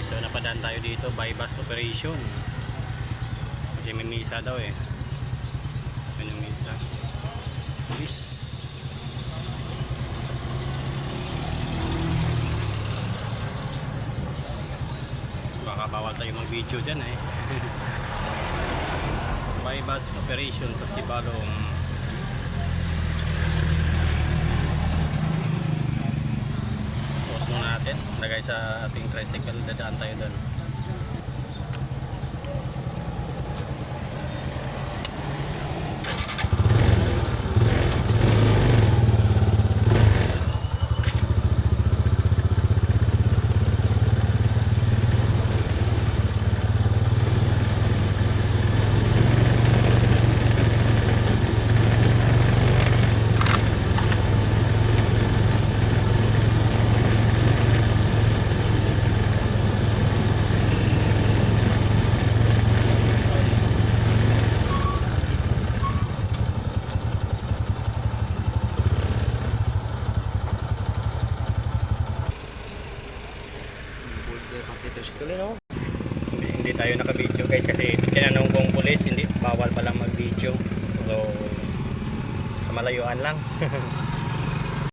guys, so napadaan tayo dito bypass operation kasi may misa daw eh. Yun yung misa. Please. Baka bawal tayo mag video dyan eh. Bypass operation sa Sibalom. Pause muna natin, lagay sa ating tricycle, dadaan tayo doon. Hindi tayo naka-video guys kasi tinanong kong pulis, hindi bawal pala mag-video. So sa malayuan lang.